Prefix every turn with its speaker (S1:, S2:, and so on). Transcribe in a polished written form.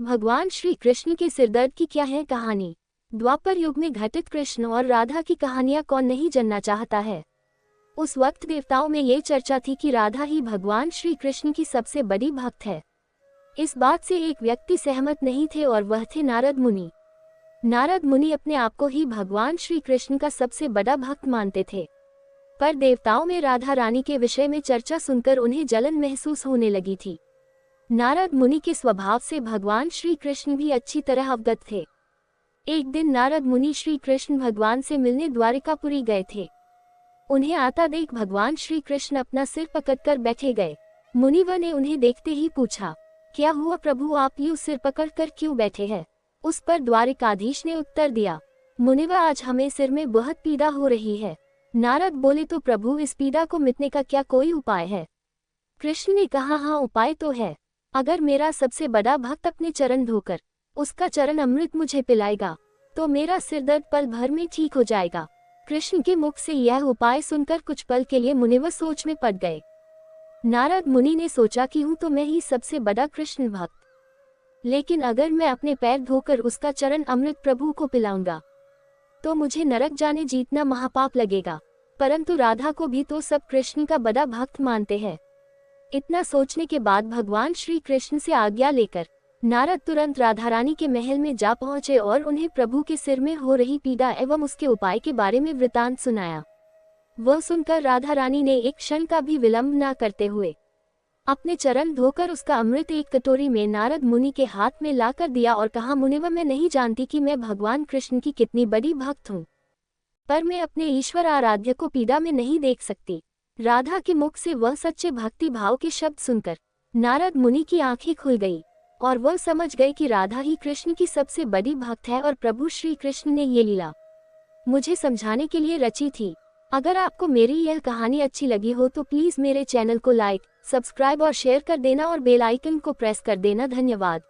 S1: भगवान श्री कृष्ण के सिरदर्द की क्या है कहानी। द्वापर युग में घटित कृष्ण और राधा की कहानियां कौन नहीं जानना चाहता है। उस वक्त देवताओं में ये चर्चा थी कि राधा ही भगवान श्री कृष्ण की सबसे बड़ी भक्त है। इस बात से एक व्यक्ति सहमत नहीं थे और वह थे नारद मुनि। नारद मुनि अपने आप को ही भगवान श्री कृष्ण का सबसे बड़ा भक्त मानते थे, पर देवताओं में राधा रानी के विषय में चर्चा सुनकर उन्हें जलन महसूस होने लगी थी। नारद मुनि के स्वभाव से भगवान श्री कृष्ण भी अच्छी तरह अवगत थे। एक दिन नारद मुनि श्री कृष्ण भगवान से मिलने द्वारिकापुरी गए थे। उन्हें आता देख भगवान श्री कृष्ण अपना सिर पकड़कर बैठे गए। मुनिवर ने उन्हें देखते ही पूछा, क्या हुआ प्रभु, आप यूं सिर पकड़कर क्यों बैठे हैं। उस पर द्वारिकाधीश ने उत्तर दिया, मुनिवर आज हमें सिर में बहुत पीड़ा हो रही है। नारद बोले, तो प्रभु इस पीड़ा को मिटने का क्या कोई उपाय है। कृष्ण ने कहा, हाँ उपाय तो है। अगर मेरा सबसे बड़ा भक्त अपने चरण धोकर उसका चरण अमृत मुझे पिलाएगा तो मेरा सिरदर्द पल भर में ठीक हो जाएगा। कृष्ण के मुख से यह उपाय सुनकर कुछ पल के लिए मुनिवर सोच में पड़ गए। नारद मुनि ने सोचा कि हूँ तो मैं ही सबसे बड़ा कृष्ण भक्त, लेकिन अगर मैं अपने पैर धोकर उसका चरण अमृत प्रभु को पिलाऊंगा तो मुझे नरक जाने जीतना महापाप लगेगा। परंतु राधा को भी तो सब कृष्ण का बड़ा भक्त मानते हैं। इतना सोचने के बाद भगवान श्री कृष्ण से आज्ञा लेकर नारद तुरंत राधा रानी के महल में जा पहुंचे और उन्हें प्रभु के सिर में हो रही पीड़ा एवं उसके उपाय के बारे में वृतांत सुनाया। वह सुनकर राधा रानी ने एक क्षण का भी विलंब न करते हुए अपने चरण धोकर उसका अमृत एक कटोरी में नारद मुनि के हाथ में लाकर दिया और कहा, मुनिवर मैं नहीं जानती कि मैं भगवान कृष्ण की कितनी बड़ी भक्त हूँ, पर मैं अपने ईश्वर आराध्य को पीड़ा में नहीं देख सकती। राधा के मुख से वह सच्चे भक्ति भाव के शब्द सुनकर नारद मुनि की आंखें खुल गई और वह समझ गए कि राधा ही कृष्ण की सबसे बड़ी भक्त है और प्रभु श्री कृष्ण ने ये लीला मुझे समझाने के लिए रची थी। अगर आपको मेरी यह कहानी अच्छी लगी हो तो प्लीज मेरे चैनल को लाइक, सब्सक्राइब और शेयर कर देना और बेल आइकन को प्रेस कर देना। धन्यवाद।